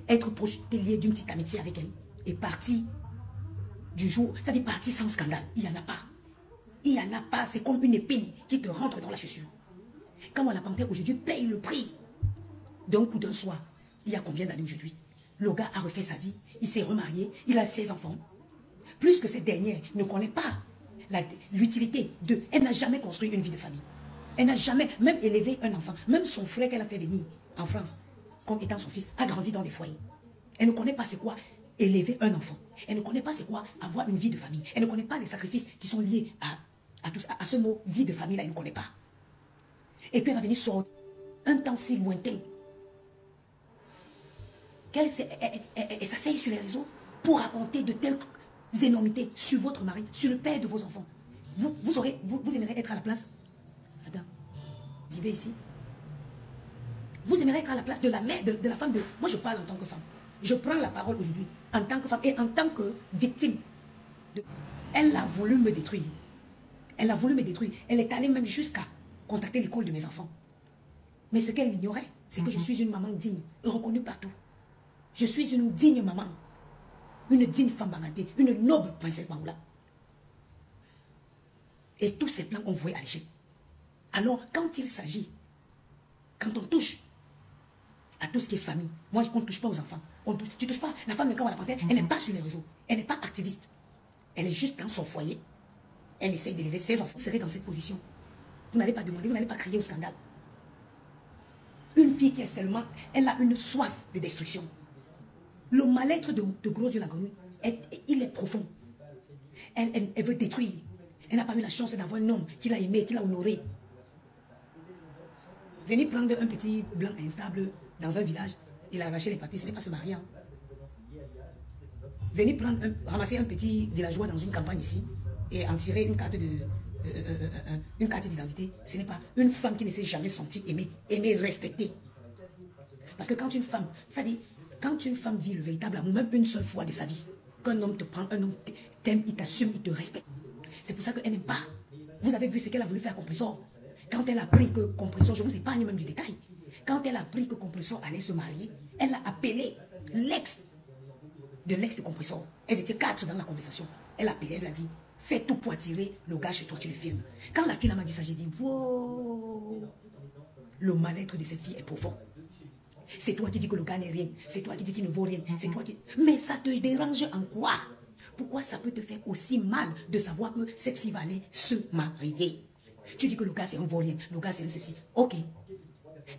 être proche, lié d'une petite amitié avec elle, et parti du jour, ça dit partir sans scandale. Il n'y en a pas. Il n'y en a pas. C'est comme une épine qui te rentre dans la chaussure. Quand la panthère aujourd'hui paye le prix d'un coup d'un soir, il y a combien d'années aujourd'hui? Le gars a refait sa vie, il s'est remarié, il a 16 enfants. Plus que cette dernière ne connaît pas l'utilité de... Elle n'a jamais construit une vie de famille. Elle n'a jamais même élevé un enfant. Même son frère qu'elle a fait venir en France, comme étant son fils, a grandi dans des foyers. Elle ne connaît pas c'est quoi élever un enfant. Elle ne connaît pas c'est quoi avoir une vie de famille. Elle ne connaît pas les sacrifices qui sont liés à ce mot vie de famille là, elle ne connaît pas. Et puis elle va venir sortir un temps si lointain qu'elle s'asseye sur les réseaux pour raconter de telles énormités sur votre mari, sur le père de vos enfants. Vous aimeriez être à la place, Adam, Zibé ici. Vous aimeriez être à la place de la mère, de la femme de... Moi je parle en tant que femme. Je prends la parole aujourd'hui en tant que femme et en tant que victime. Elle a voulu me détruire. Elle a voulu me détruire. Elle est allée même jusqu'à contacter l'école de mes enfants. Mais ce qu'elle ignorait, c'est que je suis une maman digne et reconnue partout. Je suis une digne maman. Une digne femme bangatée. Une noble princesse Bangoula. Et tous ces plans ont voué à l'échec. Alors, quand il s'agit, quand on touche à tout ce qui est famille, moi, on ne touche pas aux enfants. Tu ne touches pas. La femme, quand on la panthère, elle n'est pas sur les réseaux. Elle n'est pas activiste. Elle est juste dans son foyer. Elle essaye d'élever ses enfants. Vous serez dans cette position. Vous n'allez pas demander, vous n'allez pas crier au scandale. Une fille qui est seulement, elle a une soif de destruction. Le mal-être de Gros Yeux Lagonu, il est profond. Elle veut détruire. Elle n'a pas eu la chance d'avoir un homme qui l'a aimé, qui l'a honoré. Venez prendre un petit blanc instable dans un village, il a arraché les papiers, ce n'est pas se marier. Hein. Venez ramasser un petit villageois dans une campagne ici et en tirer une carte d'identité. Ce n'est pas une femme qui ne s'est jamais sentie aimée, respectée. Parce que quand une femme, ça dit, quand une femme vit le véritable amour, même une seule fois de sa vie, qu'un homme te prend, un homme t'aime, il t'assume, il te respecte. C'est pour ça qu'elle n'aime pas. Vous avez vu ce qu'elle a voulu faire à Compressor. Quand elle a appris que Compressor, je vous épargne même du détail, quand elle a appris que Compressor allait se marier, elle a appelé l'ex de Compressor. Elles étaient 4 dans la conversation. Elle a appelé, elle lui a dit, fais tout pour attirer le gars chez toi, tu le filmes. Quand la fille m'a dit ça, j'ai dit, wow, le mal-être de cette fille est profond. C'est toi qui dis que le gars n'est rien. C'est toi qui dis qu'il ne vaut rien. C'est toi qui... Mais ça te dérange en quoi? Pourquoi ça peut te faire aussi mal de savoir que cette fille va aller se marier? Tu dis que le gars c'est un vaurien, le gars c'est un ceci. Ok.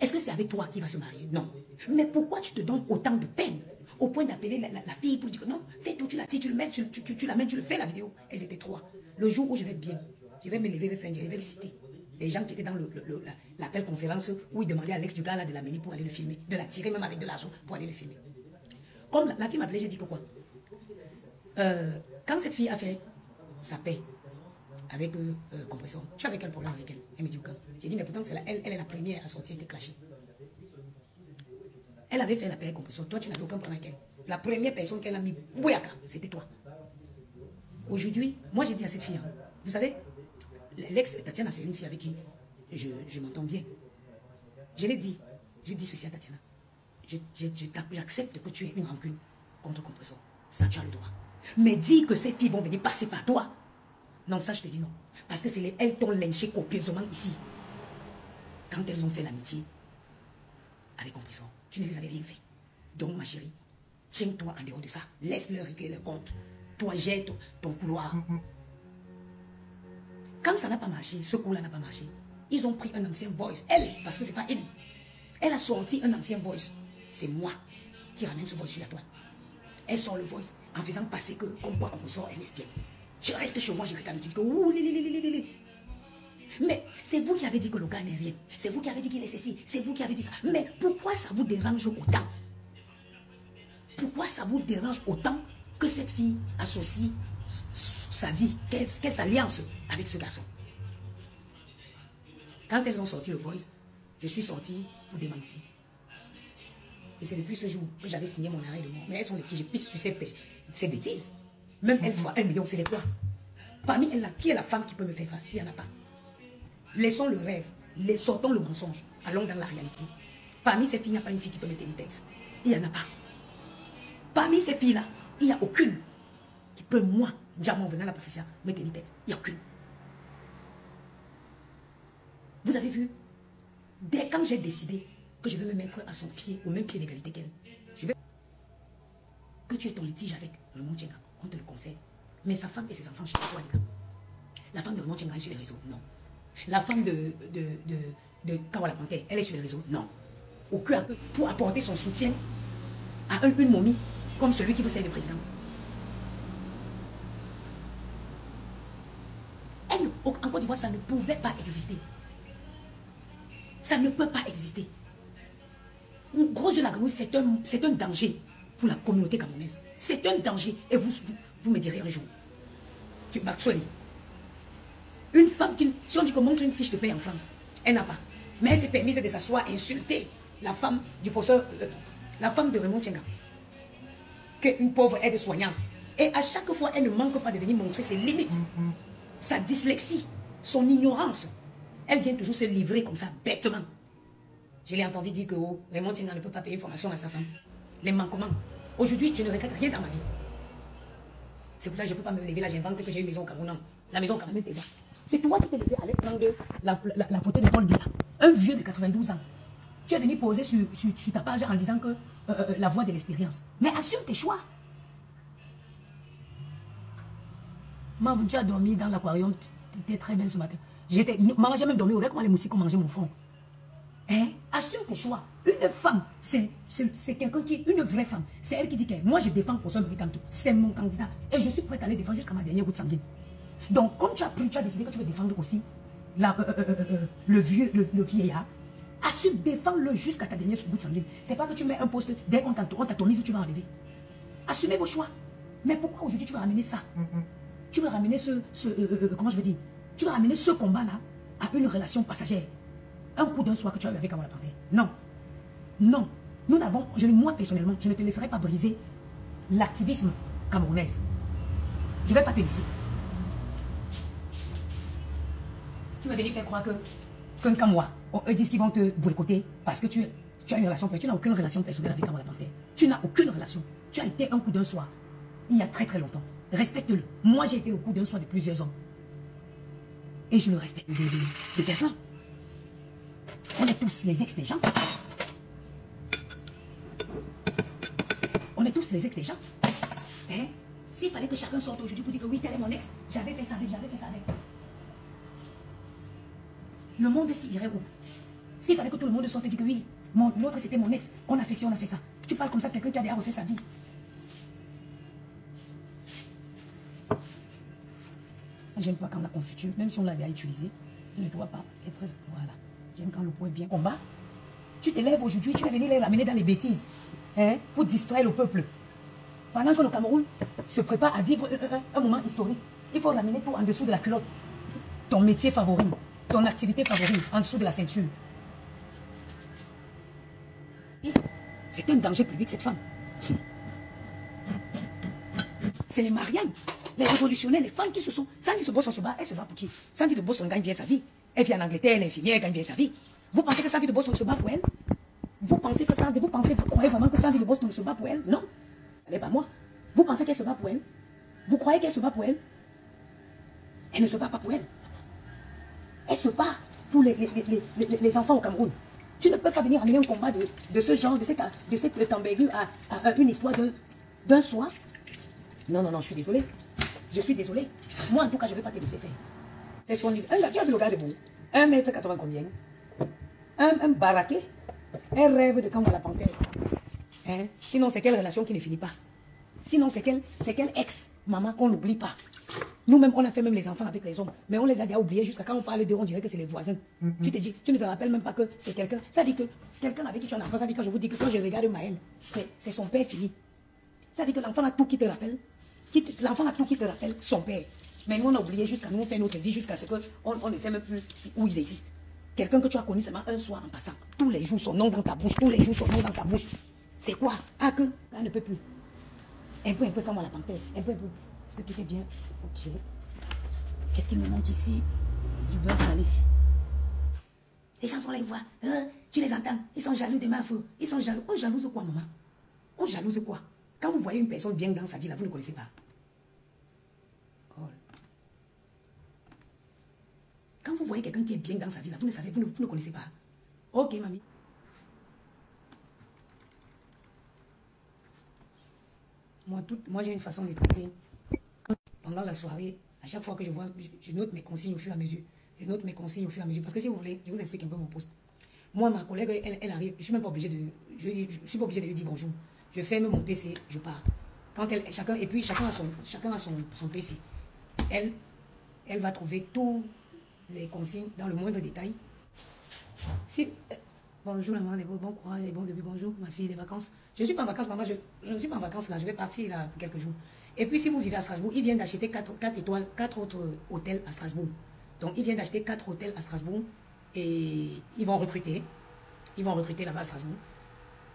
Est-ce que c'est avec toi qui va se marier? Non. Mais pourquoi tu te donnes autant de peine au point d'appeler la fille pour dire que non, fais tout, tu la tires, tu le mets, tu l'amènes, tu le fais la vidéo. Elles étaient 3. Le jour où je vais être bien, je vais me lever, je vais le citer. Les gens qui étaient dans l'appel conférence où ils demandaient à l'ex du gars là de l'amener pour aller le filmer, de la tirer même avec de l'argent pour aller le filmer. Comme la fille m'appelait, j'ai dit que quoi? Quand cette fille a fait sa paix avec Compressor, tu as avec quel problème avec elle? Elle me dit aucun. J'ai dit mais pourtant elle est la première à sortir de clasher. Elle avait fait la paix avec Compressor, toi tu n'avais aucun problème avec elle. La première personne qu'elle a mis bouyaka, c'était toi. Aujourd'hui, moi j'ai dit à cette fille, hein, vous savez, l'ex Tatiana c'est une fille avec qui je m'entends bien. Je l'ai dit, j'ai dit ceci à Tatiana. J'accepte que tu aies une rancune contre Compressor. Ça tu as le droit. Mais dis que ces filles vont venir passer par toi. Non, ça je te dis non. Parce que c'est elles t'ont lynché copieusement ici. Quand elles ont fait l'amitié avec Compressor, tu ne les avais rien fait. Donc ma chérie, tiens-toi en dehors de ça. Laisse-leur régler leur compte. Toi jette ton couloir. Quand ça n'a pas marché, ce coup-là n'a pas marché, ils ont pris un ancien voice. Elle, parce que c'est pas elle. Elle a sorti un ancien voice. C'est moi qui ramène ce voice sur la toile. Elle sort le voice en faisant passer que, comme quoi Compressor, elle espionne. Je reste chez moi, je regarde, je dis que ouh, mais c'est vous qui avez dit que le gars n'est rien. C'est vous qui avez dit qu'il est ceci. C'est vous qui avez dit ça. Mais pourquoi ça vous dérange autant? Pourquoi ça vous dérange autant que cette fille associe sa vie, qu'elle s'alliance avec ce garçon? Quand elles ont sorti le voice, je suis sortie pour démentir. Et c'est depuis ce jour que j'avais signé mon arrêt de mort. Mais elles sont les qui je pisse sur ces bêtises. Même elle fois 1 million, c'est les quoi? Parmi elles là, qui est la femme qui peut me faire face? Il n'y en a pas. Laissons le rêve, sortons le mensonge, allons dans la réalité. Parmi ces filles, il n'y a pas une fille qui peut me tenir tête. Il n'y en a pas. Parmi ces filles-là, il n'y a aucune qui peut, moi, diamant venant à la procession, me tenir tête. Il n'y a aucune. Vous avez vu, dès quand j'ai décidé que je vais me mettre à son pied, au même pied d'égalité qu'elle, je vais... Que tu aies ton litige avec le Montchenga, on te le conseille. Mais sa femme et ses enfants, chez toi, les gars. La femme de Montchenga est sur les réseaux, non. La femme de Kawala Panthère, elle est sur les réseaux, non. Aucun pour apporter son soutien à une momie comme celui qui vous sert de président. Elle, en Côte d'Ivoire, ça ne pouvait pas exister. Ça ne peut pas exister. Gros yeux Laganoui, c'est un danger pour la communauté camerounaise. C'est un danger. Et vous me direz un jour, tu Maxwell, une femme qui, si on dit qu'on montre une fiche de paie en France, elle n'a pas. Mais elle s'est permise de s'asseoir et insulter la femme du professeur, la femme de Raymond Tchenga, qu'une pauvre aide-soignante. Et à chaque fois, elle ne manque pas de venir montrer ses limites, sa dyslexie, son ignorance. Elle vient toujours se livrer comme ça, bêtement. Je l'ai entendu dire que Raymond Tchenga ne peut pas payer une formation à sa femme. Les manquements. Aujourd'hui, je ne regrette rien dans ma vie. C'est pour ça que je ne peux pas me lever là, j'invente que j'ai une maison au Cameroun. Non. La maison au Cameroun, c'est ça. C'est toi qui t'es levé à l'écran de la photo de Paul Biya. Un vieux de 92 ans. Tu es venu poser sur ta page en disant que la voix de l'expérience. Mais assume tes choix. Maman, tu as dormi dans l'aquarium. Tu étais très belle ce matin. Maman, j'ai même dormi. Regarde comment les moustiques ont mangé mon front. Hein? Assume tes choix. Une femme, c'est quelqu'un qui... Une vraie femme. C'est elle qui dit que moi, je défends pour Marie Kanto. C'est mon candidat. Et je suis prête à aller défendre jusqu'à ma dernière goutte sanguine. Donc, comme tu as décidé que tu veux défendre aussi le vieillard, assume, défends-le jusqu'à ta dernière goutte sanguine. C'est pas que tu mets un poste, dès qu'on t'atomise où tu vas enlever. Assumez vos choix. Mais pourquoi aujourd'hui tu veux ramener ça? Tu veux ramener comment je veux dire? Tu veux ramener ce combat-là à une relation passagère. Un coup d'un soir que tu as eu avec Kawala Panthère. Non. Non. Nous n'avons, moi personnellement, je ne te laisserai pas briser l'activisme camerounais. Je ne vais pas te laisser. Tu vas venir faire croire qu'un Cameroun, eux disent qu'ils vont te boycotter parce que tu as une relation personnelle. Tu n'as aucune relation personnelle avec Kawala Panthère. Tu n'as aucune relation. Tu as été un coup d'un soir il y a très très longtemps. Respecte-le. Moi, j'ai été au coup d'un soir de plusieurs hommes. Et je le respecte de quelqu'un. On est tous les ex des gens. On est tous les ex des gens. Hein? S'il fallait que chacun sorte aujourd'hui pour dire que oui, tel est mon ex, j'avais fait ça avec, j'avais fait ça avec. Le monde s'y irait où? S'il fallait que tout le monde sorte et dise que oui, l'autre c'était mon ex, on a fait ci, on a fait ça. Tu parles comme ça de quelqu'un qui a déjà refait sa vie. J'aime pas quand la confiture, même si on l'a déjà utilisé, il ne doit pas être... Voilà. J'aime quand le pot est bien combat. Tu te lèves aujourd'hui, tu vas venir les ramener dans les bêtises. Hein, pour distraire le peuple. Pendant que le Cameroun se prépare à vivre un moment historique, il faut ramener tout en dessous de la culotte. Ton métier favori, ton activité favorite, en dessous de la ceinture. C'est un danger public, cette femme. C'est les Marianne, les révolutionnaires, les femmes qui se sont... Sandy se bosse, on se bat, elle se bat pour qui? Sandy de Boston gagne bien sa vie. Elle vit en Angleterre, elle est infirmière, elle gagne bien sa vie. Vous pensez que Sandy de Boston se bat pour elle? Vous pensez que Sandy, vous croyez vraiment que Sandy de Boston se bat pour elle? Non, elle n'est pas moi. Vous pensez qu'elle se bat pour elle? Vous croyez qu'elle se bat pour elle? Elle ne se bat pas pour elle. Elle se bat pour les enfants au Cameroun. Tu ne peux pas venir amener un combat de ce genre, de cette tambégue à une histoire d'un soir. Non, non, non, je suis désolée. Je suis désolée. Moi, en tout cas, je ne vais pas te laisser faire. C'est son livre. Tu as vu le gars debout? 1m80 combien? Un baraqué. Elle rêve de Kawala Panthère. Hein? Sinon, c'est quelle relation qui ne finit pas? Sinon, c'est quelle ex-maman qu'on n'oublie pas? Nous-mêmes, on a fait même les enfants avec les hommes. Mais on les a déjà oubliés jusqu'à quand on parle d'eux, on dirait que c'est les voisins. Tu te dis, tu ne te rappelles même pas que c'est quelqu'un. Ça dit que quelqu'un avec qui tu as un enfant, ça dit que je vous dis que quand je regarde Maël, c'est son père fini. Ça dit que l'enfant a tout qui te rappelle. L'enfant a tout qui te rappelle son père. Mais nous, on a oublié jusqu'à nous, on fait notre vie jusqu'à ce qu'on ne sait même plus où ils existent. Quelqu'un que tu as connu seulement un soir en passant. Tous les jours, son nom dans ta bouche. Tous les jours, son nom dans ta bouche. C'est quoi? Ah, que elle ne peut plus. Un peu comme la panthère. Un peu. Est-ce que tout est bien? Ok. Qu'est-ce qu'il me manque ici? Du beurre salé. Les gens sont là, ils voient. Tu les entends. Ils sont jaloux de ma fou. Ils sont jaloux. On jalouse quoi, maman? On jalouse quoi? Quand vous voyez une personne bien dans sa vie, là, vous ne connaissez pas. Oh. Quand vous voyez quelqu'un qui est bien dans sa vie, là, vous ne savez, vous ne connaissez pas. Ok, mamie. Moi j'ai une façon de traiter. Pendant la soirée, à chaque fois que je vois, je note mes consignes au fur et à mesure. Je note mes consignes au fur et à mesure. Parce que si vous voulez, je vous explique un peu mon poste. Moi, ma collègue, elle arrive, je ne suis même pas obligé de... Je suis pas obligé de lui dire bonjour. Je ferme mon PC, je pars. Quand chacun a son PC. Elle va trouver tous les consignes dans le moindre détail. Si... bonjour la maman des beaux, bon courage, les bons débuts, bonjour ma fille des vacances. Je ne suis pas en vacances, maman, je ne suis pas en vacances là, je vais partir là pour quelques jours. Et puis si vous vivez à Strasbourg, ils viennent d'acheter 4 étoiles, 4 autres hôtels à Strasbourg. Donc ils viennent d'acheter 4 hôtels à Strasbourg et ils vont recruter. Ils vont recruter là-bas à Strasbourg.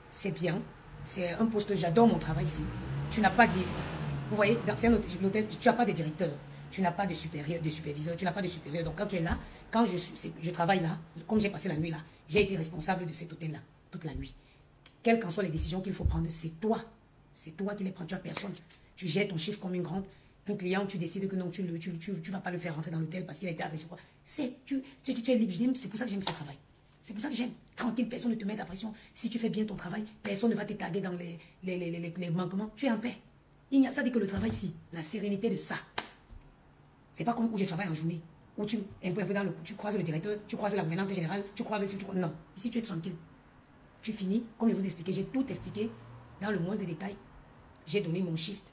C'est bien, c'est un poste, j'adore mon travail ici. Tu n'as pas dit, vous voyez, c'est un hôtel, tu n'as pas de directeur, tu n'as pas de supérieur, de superviseur, tu n'as pas de supérieur. Donc quand tu es là, quand je travaille là, comme j'ai passé la nuit là, j'ai été responsable de cet hôtel-là, toute la nuit. Quelles qu'en soient les décisions qu'il faut prendre, c'est toi. C'est toi qui les prends, tu as personne. Tu jettes ton chiffre comme une grande. Un client, tu décides que non, tu ne vas pas le faire rentrer dans l'hôtel parce qu'il a été agressé. Tu es libre, c'est pour ça que j'aime ce travail. C'est pour ça que j'aime. Tranquille, personne ne te met la pression. Si tu fais bien ton travail, personne ne va te taguer dans les manquements. Tu es en paix. Ça dit que le travail ici, la sérénité de ça. C'est pas comme où je travaille en journée. Où tu croises le directeur, tu croises la gouvernante générale, non, ici tu es tranquille. Tu finis, comme je vous ai expliqué, j'ai tout expliqué dans le moindre détail. J'ai donné mon shift.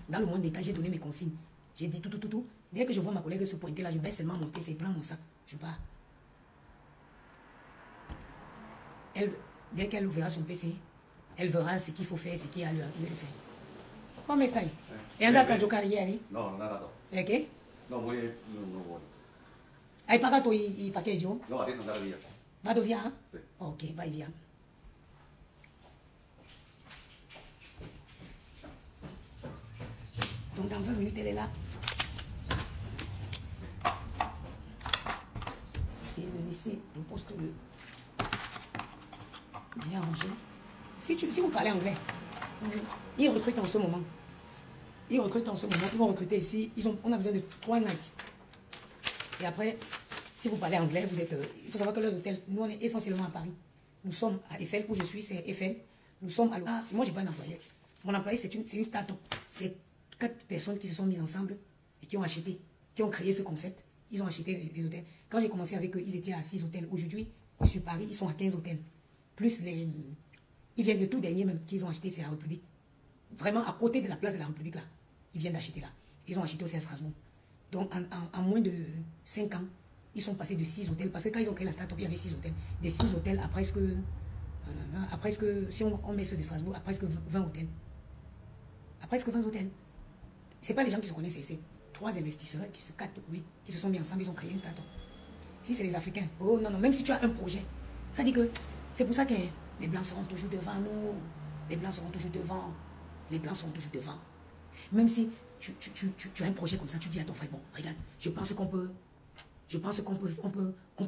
Dans le moindre détail, j'ai donné mes consignes. J'ai dit tout. Dès que je vois ma collègue se pointer là, je baisse seulement mon PC, prends mon sac, je pars. Dès qu'elle ouvrira son PC, elle verra ce qu'il faut faire, ce qu'il y a à lui faire. Comment est-ce que tu as dit? Non, non. Ok? Non, voy. Hai pagato i parcheggi? No, adesso andare via. Vado via? Sì. Ok, vai via. Donc dans 20 minutes, elle est là. C'est de laisser le poste bien rangé. Si vous parlez anglais, ils recrutent en ce moment. Ils vont recruter ici. On a besoin de 3 nights. Et après, si vous parlez anglais, il faut savoir que les hôtels, nous on est essentiellement à Paris. Nous sommes à Eiffel, où je suis, c'est Eiffel. Nous sommes à moi, j'ai pas un employé. Mon employé, c'est une start-up. C'est 4 personnes qui se sont mises ensemble et qui ont acheté, qui ont créé ce concept. Ils ont acheté les hôtels. Quand j'ai commencé avec eux, ils étaient à 6 hôtels. Aujourd'hui, sur Paris, ils sont à 15 hôtels. Plus ils viennent le tout dernier même qu'ils ont acheté, c'est la République. Vraiment à côté de la place de la République là. Ils viennent d'acheter là. Ils ont acheté aussi à Strasbourg. Donc en moins de 5 ans, ils sont passés de 6 hôtels. Parce que quand ils ont créé la start-up, il y avait 6 hôtels. De 6 hôtels à presque, si on met ceux de Strasbourg, à presque 20 hôtels. À presque 20 hôtels. Ce n'est pas les gens qui se connaissent, c'est 3 investisseurs qui se sont mis ensemble, ils ont créé une start-up. Si c'est les Africains, oh non, même si tu as un projet, ça dit que c'est pour ça que les Blancs seront toujours devant nous. Les Blancs seront toujours devant. Les Blancs seront toujours devant. Même si tu as un projet comme ça, tu dis à ton frère, bon, regarde, je pense qu'on peut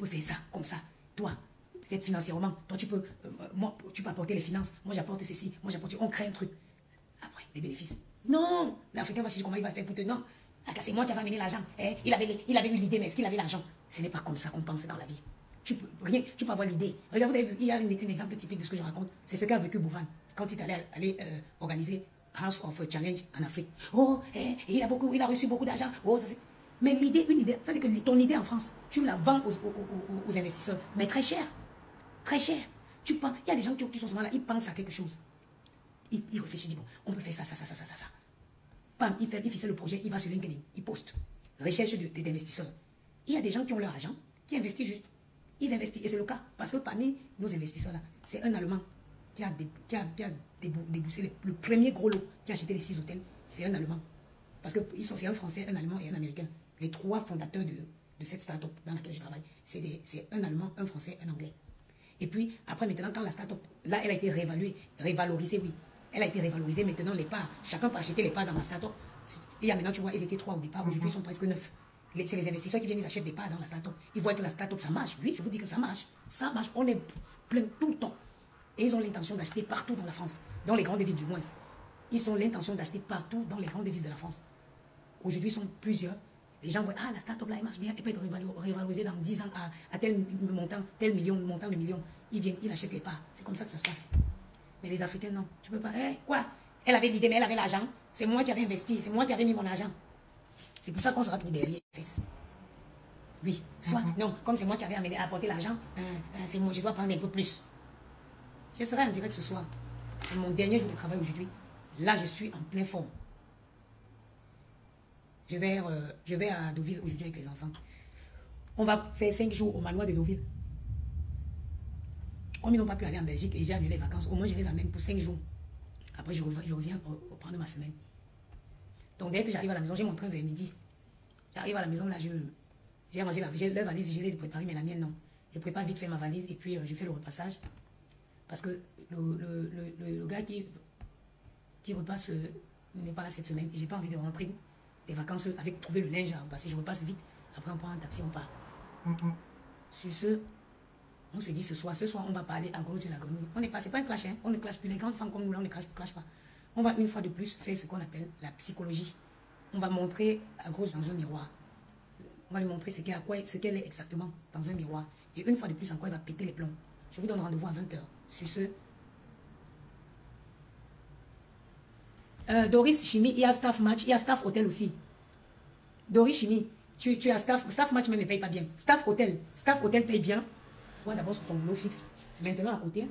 faire ça, comme ça. Toi, peut-être financièrement, toi tu peux apporter les finances, moi j'apporte ceci, on crée un truc. Après, les bénéfices. Non, l'Africain va chercher comment il va faire pour te... Non, c'est moi qui avais amené l'argent. Il avait eu l'idée, mais est-ce qu'il avait l'argent? Ce n'est pas comme ça qu'on pense dans la vie. Tu peux avoir l'idée. Regarde, vous avez vu, il y a un exemple typique de ce que je raconte. C'est ce qu'a vécu Bouvan quand il allait organiser House of Challenge en Afrique. Oh, il a reçu beaucoup d'argent. Oh, mais une idée, ça veut dire que ton idée en France, tu la vends aux investisseurs, mais très cher. Très cher. Il y a des gens qui sont souvent là, ils pensent à quelque chose. Il réfléchit, dit bon, on peut faire ça. Bam, il fait le projet, il va sur LinkedIn, il poste. Recherche d'investisseurs. Il y a des gens qui ont leur argent, qui investissent juste. Ils investissent, et c'est le cas. Parce que parmi nos investisseurs là, c'est un Allemand qui a déboursé le premier gros lot, qui a acheté les 6 hôtels, c'est un Allemand. Parce que c'est un Français, un Allemand et un Américain. Les 3 fondateurs de cette start-up dans laquelle je travaille, c'est un Allemand, un Français, un Anglais. Et puis, après, maintenant, quand la start-up, là, elle a été révalorisée, oui. Elle a été révalorisée, maintenant, les parts, chacun peut acheter les parts dans ma start-up. Il y a maintenant, tu vois, ils étaient 3 au départ, aujourd'hui, ils sont presque 9. C'est les investisseurs qui viennent, ils achètent des parts dans la start-up. Ils voient que la start-up, ça marche. Oui, je vous dis que ça marche. Ça marche, on est plein tout le temps. Et ils ont l'intention d'acheter partout dans la France, dans les grandes villes du moins. Ils ont l'intention d'acheter partout dans les grandes villes de la France. Aujourd'hui, ils sont plusieurs. Les gens voient, ah, la start-up là, elle marche bien, elle peut être révalorisée dans 10 ans à tel montant, tel million, montant de millions. Ils viennent, ils achètent les parts. C'est comme ça que ça se passe. Mais les Africains, non. Tu peux pas. Quoi? Elle avait l'idée, mais elle avait l'argent. C'est moi qui avais investi, c'est moi qui avais mis mon argent. C'est pour ça qu'on sera tout derrière. Oui, soit, non, comme c'est moi qui avais apporté l'argent, c'est moi, je dois prendre un peu plus. Je serai en direct ce soir. C'est mon dernier jour de travail aujourd'hui. Là, je suis en pleine forme. Je vais à Deauville aujourd'hui avec les enfants. On va faire 5 jours au manoir de Deauville. Comme ils n'ont pas pu aller en Belgique et j'ai annulé les vacances, au moins je les amène pour 5 jours. Après, je reviens prendre ma semaine. Donc, dès que j'arrive à la maison, j'ai mon train vers midi. J'arrive à la maison, là, j'ai rangé leur valise, je les ai préparées, mais la mienne, non. Je prépare vite fait ma valise et puis je fais le repassage. Parce que le gars qui repasse n'est pas là cette semaine et j'ai pas envie de rentrer des vacances avec trouver le linge à repasser. Je repasse vite. Après, on prend un taxi, on part. Sur ce, on se dit ce soir, on va parler encore de la grenouille. On n'est pas, c'est pas un clash, hein. On ne clash plus. Les grandes femmes comme nous, là, on ne clash pas. On va une fois de plus faire ce qu'on appelle la psychologie. On va montrer à Grosse dans un miroir. On va lui montrer ce qu'elle est exactement dans un miroir. Et une fois de plus encore, elle va péter les plombs. Je vous donne rendez-vous à 20 h. Sur ce, Doris Chimie, il y a staff match, il y a staff hôtel aussi. Doris Chimie, tu as staff match même ne paye pas bien. Staff hôtel paye bien. Moi d'abord sur ton boulot fixe. Maintenant à côté,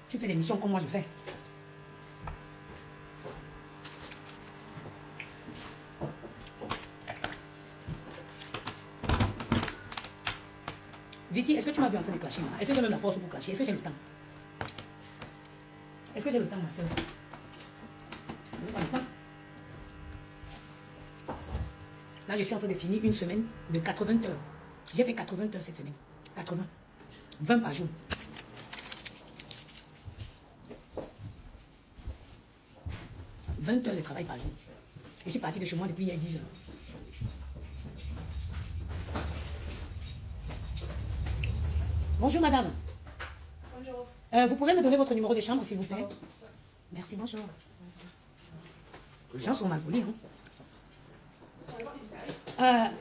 tu fais des missions comme moi je fais. Vicky, est-ce que tu m'as vu en train de clasher? Est-ce que j'ai même la force pour clasher? Est-ce que j'ai le temps? Est-ce que j'ai le temps, ma soeur? Là, je suis en train de finir une semaine de 80 heures. J'ai fait 80 heures cette semaine. 80. 20 par jour. « 20 heures de travail par jour. Je suis partie de chez moi depuis il y a 10 heures. Bonjour madame. Bonjour. Vous pouvez me donner votre numéro de chambre s'il vous plaît? Merci, bonjour. Les gens sont mal polis, hein?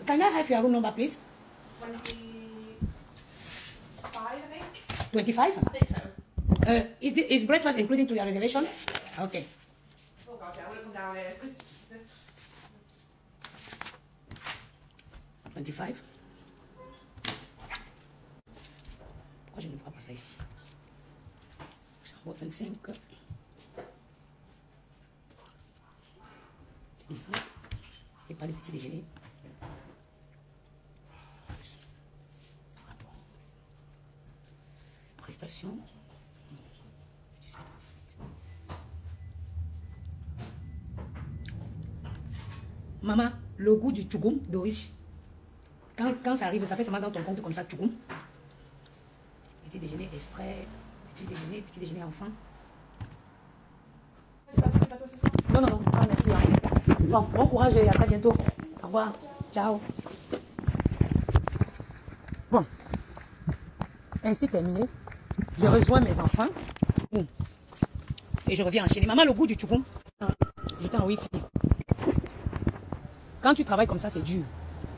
Can I have your room number, please? 25, I think. 25? I think so. Is breakfast including to your reservation? Yeah. Okay. Oh god, yeah, I would have come down here. 25. Pourquoi je ne vois pas ça ici? Chambre 25. Et pas de petit déjeuner. Prestation. Maman, le goût du tchougoum d'Orish. Quand ça arrive, ça fait seulement dans ton compte comme ça, tchougoum. Petit déjeuner exprès, petit déjeuner enfant. Non, non, non, ah, merci. Hein. Bon, bon courage et à très bientôt. Au revoir. Ciao. Bon. Ainsi terminé. Je rejoins mes enfants. Et je reviens enchaîner. Maman, le goût du tchoukoum. J'étais en wifi. Quand tu travailles comme ça, c'est dur.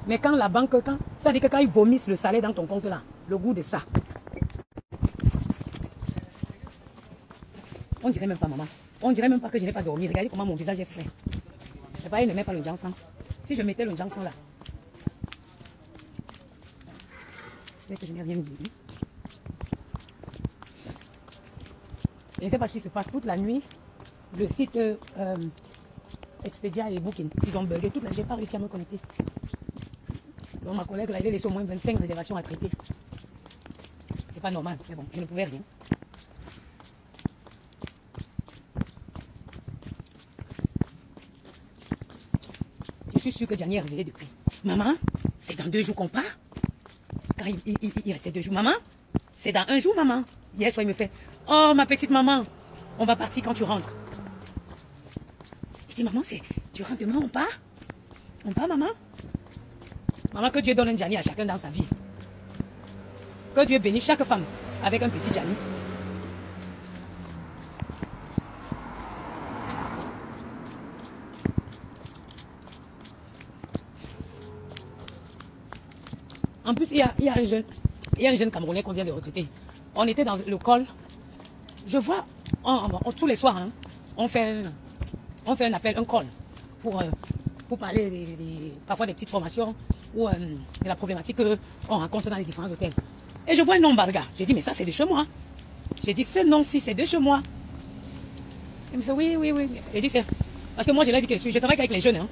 Mais quand la banque, ça dit que quand ils vomissent le salaire dans ton compte là, le goût de ça. On dirait même pas, maman. On dirait même pas que je n'ai pas dormi. Regardez comment mon visage est frais. Et pas, il ne met pas le jansan. Si je mettais le jansan là. J'espère que je n'ai rien oublié. Je ne sais pas ce qui se passe toute la nuit. Le site Expedia et Booking, ils ont bugué toute la nuit. Je n'ai pas réussi à me connecter. Donc ma collègue là, il a laissé au moins 25 réservations à traiter. C'est pas normal, mais bon, je ne pouvais rien. Je suis sûre que Gianni est réveillé depuis. Maman, c'est dans 2 jours qu'on part? Quand il restait 2 jours. Maman, c'est dans 1 jour, maman. Hier soir, il me fait, oh, ma petite maman, on va partir quand tu rentres. Il dit, maman, tu rentres demain, on part? On part, maman? Maman, que Dieu donne un Gianni à chacun dans sa vie. Que Dieu bénisse chaque femme avec un petit Gianni. En plus, il y a un jeune Camerounais qu'on vient de recruter. On était dans le call. Je vois, tous les soirs, hein, on fait un appel, un call, pour parler parfois des petites formations ou de la problématique qu'on rencontre dans les différents hôtels. Et je vois un nom Barga. J'ai dit, mais ça, c'est de chez moi. J'ai dit, ce nom-ci, c'est de chez moi. Il me fait, oui. J'ai dit, c'est... Parce que moi, je l'ai dit que je travaille avec les jeunes. Hein.